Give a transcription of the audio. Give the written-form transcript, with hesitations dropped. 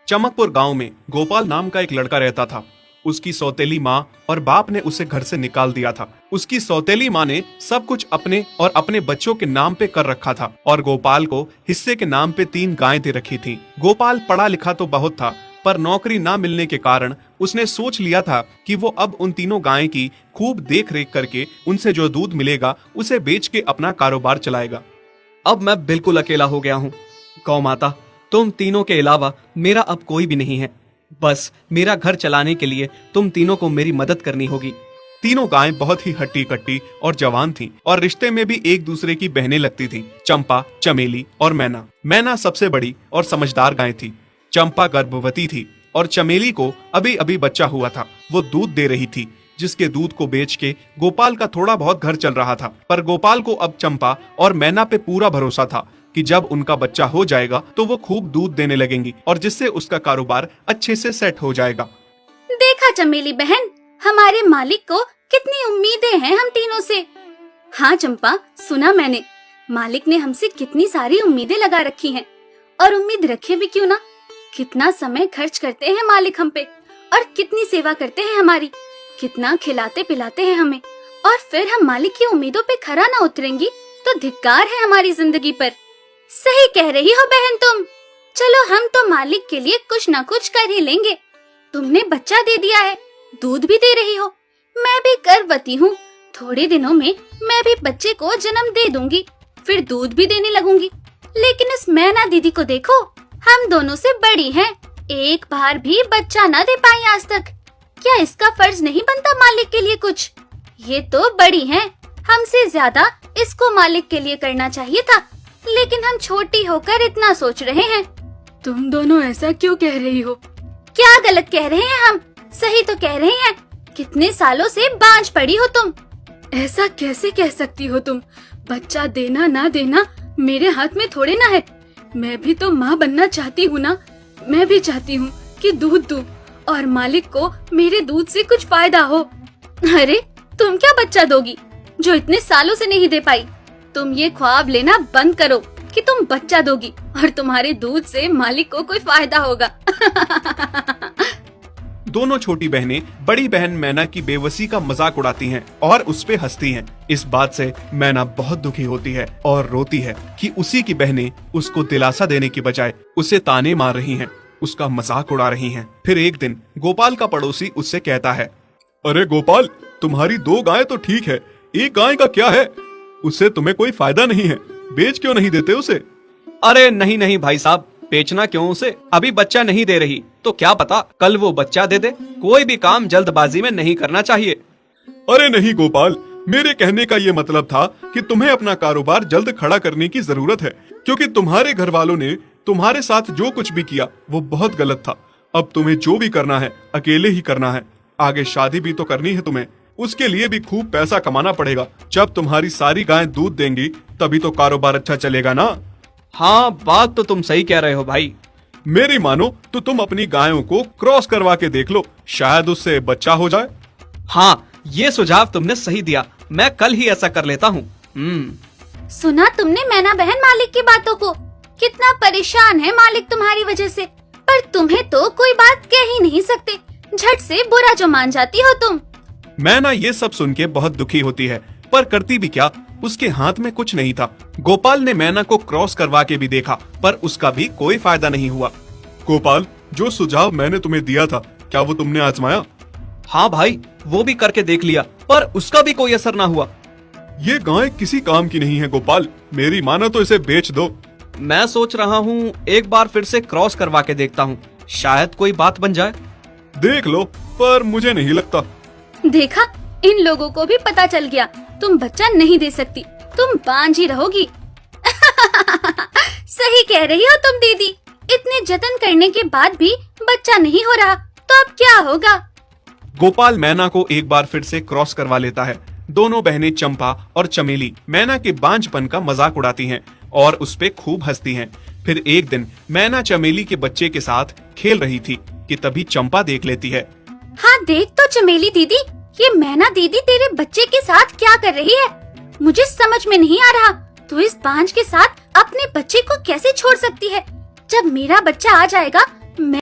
चमकपुर गांव में गोपाल नाम का एक लड़का रहता था। उसकी सौतेली माँ और बाप ने उसे घर से निकाल दिया था। उसकी सौतेली माँ ने सब कुछ अपने और अपने बच्चों के नाम पे कर रखा था और गोपाल को हिस्से के नाम पे 3 गायें दे रखी थी। गोपाल पढ़ा लिखा तो बहुत था, पर नौकरी ना मिलने के कारण उसने सोच लिया था कि वो अब उन तीनों गायें की खूब देख रेख करके उनसे जो दूध मिलेगा उसे बेच के अपना कारोबार चलाएगा। अब मैं बिल्कुल अकेला हो गया हूँ। गौ माता, तुम तीनों के अलावा मेरा अब कोई भी नहीं है। बस मेरा घर चलाने के लिए तुम तीनों को मेरी मदद करनी होगी। तीनों गायें बहुत ही हट्टी कट्टी और जवान थीं और रिश्ते में भी एक दूसरे की बहनें लगती थीं। चंपा, चमेली और मैना। मैना सबसे बड़ी और समझदार गाय थी। चंपा गर्भवती थी और चमेली को अभी अभी बच्चा हुआ था। वो दूध दे रही थी, जिसके दूध को बेच के गोपाल का थोड़ा बहुत घर चल रहा था। पर गोपाल को अब चंपा और मैना पे पूरा भरोसा था कि जब उनका बच्चा हो जाएगा तो वो खूब दूध देने लगेंगी और जिससे उसका कारोबार अच्छे से सेट हो जाएगा। देखा चमेली बहन, हमारे मालिक को कितनी उम्मीदें हैं हम तीनों से। हाँ चंपा, सुना मैंने, मालिक ने हमसे कितनी सारी उम्मीदें लगा रखी हैं। और उम्मीद रखे भी क्यों ना, कितना समय खर्च करते हैं मालिक हम पे और कितनी सेवा करते हैं हमारी, कितना खिलाते पिलाते हैं हमें। और फिर हम मालिक की उम्मीदों पे खरा ना उतरेंगी तो धिक्कार है हमारी जिंदगी पर। सही कह रही हो बहन तुम। चलो हम तो मालिक के लिए कुछ ना कुछ कर ही लेंगे। तुमने बच्चा दे दिया है, दूध भी दे रही हो, मैं भी गर्भवती हूँ। थोड़े दिनों में मैं भी बच्चे को जन्म दे दूंगी, फिर दूध भी देने लगूंगी। लेकिन इस मैना दीदी को देखो, हम दोनों से बड़ी हैं, एक बार भी बच्चा न दे पाई आज तक। क्या इसका फर्ज नहीं बनता मालिक के लिए कुछ? ये तो बड़ी हैं, हमसे ज्यादा इसको मालिक के लिए करना चाहिए था, लेकिन हम छोटी होकर इतना सोच रहे हैं। तुम दोनों ऐसा क्यों कह रही हो? क्या गलत कह रहे हैं हम? सही तो कह रहे हैं। कितने सालों से बांझ पड़ी हो तुम। ऐसा कैसे कह सकती हो तुम? बच्चा देना ना देना मेरे हाथ में थोड़े ना है। मैं भी तो माँ बनना चाहती हूँ ना। मैं भी चाहती हूँ कि दूध दूँ और मालिक को मेरे दूध से कुछ फायदा हो। अरे तुम क्या बच्चा दोगी जो इतने सालों से नहीं दे पाई? तुम ये ख्वाब लेना बंद करो कि तुम बच्चा दोगी और तुम्हारे दूध से मालिक को कोई फायदा होगा। दोनों छोटी बहनें बड़ी बहन मैना की बेबसी का मजाक उड़ाती हैं और उस पे हंसती हैं। इस बात से मैना बहुत दुखी होती है और रोती है कि उसी की बहनें उसको दिलासा देने की बजाय उसे ताने मार रही हैं, उसका मजाक उड़ा रही हैं। फिर एक दिन गोपाल का पड़ोसी उससे कहता है, अरे गोपाल, तुम्हारी 2 गायें तो ठीक है, एक गाय का क्या है? उससे तुम्हें कोई फायदा नहीं है, बेच क्यों नहीं देते उसे? अरे नहीं नहीं भाई साहब, बेचना क्यों उसे? अभी बच्चा नहीं दे रही तो क्या पता कल वो बच्चा दे दे। कोई भी काम जल्दबाजी में नहीं करना चाहिए। अरे नहीं गोपाल, मेरे कहने का ये मतलब था कि तुम्हें अपना कारोबार जल्द खड़ा करने की जरूरत है, क्योंकि तुम्हारे घर वालों ने तुम्हारे साथ जो कुछ भी किया वो बहुत गलत था। अब तुम्हें जो भी करना है अकेले ही करना है। आगे शादी भी तो करनी है तुम्हें, उसके लिए भी खूब पैसा कमाना पड़ेगा। जब तुम्हारी सारी गायें दूध देंगी तभी तो कारोबार अच्छा चलेगा ना। हाँ, बात तो तुम सही कह रहे हो भाई। मेरी मानो तो तुम अपनी गायों को क्रॉस करवा के देख लो, शायद उससे बच्चा हो जाए। हाँ, ये सुझाव तुमने सही दिया, मैं कल ही ऐसा कर लेता हूँ। सुना तुमने मैना बहन मालिक की बातों को? कितना परेशान है मालिक तुम्हारी वजह से, पर तुम्हें तो कोई बात कह ही नहीं सकते। झट से बुरा जो मान जाती हो तुम। मैना ये सब सुन के बहुत दुखी होती है, पर करती भी क्या, उसके हाथ में कुछ नहीं था। गोपाल ने मैना को क्रॉस करवा के भी देखा, पर उसका भी कोई फायदा नहीं हुआ। गोपाल, जो सुझाव मैंने तुम्हें दिया था, क्या वो तुमने आजमाया? हाँ भाई, वो भी करके देख लिया, पर उसका भी कोई असर ना हुआ। ये गाय किसी काम की नहीं है गोपाल, मेरी मानो तो इसे बेच दो। मैं सोच रहा हूँ एक बार फिर से क्रॉस करवा के देखता हूँ, शायद कोई बात बन जाए। देख लो, पर मुझे नहीं लगता। देखा, इन लोगों को भी पता चल गया तुम बच्चा नहीं दे सकती, तुम बांझ ही रहोगी। सही कह रही हो तुम दीदी, इतने जतन करने के बाद भी बच्चा नहीं हो रहा तो अब क्या होगा? गोपाल मैना को एक बार फिर से क्रॉस करवा लेता है। दोनों बहनें चंपा और चमेली मैना के बांझपन का मजाक उड़ाती हैं और उस पे खूब हंसती हैं। फिर एक दिन मैना चमेली के बच्चे के साथ खेल रही थी कि तभी चंपा देख लेती है। हाँ देख तो चमेली दीदी, ये मैना दीदी तेरे बच्चे के साथ क्या कर रही है? मुझे समझ में नहीं आ रहा, तू इस बांझ के साथ अपने बच्चे को कैसे छोड़ सकती है? जब मेरा बच्चा आ जाएगा मैं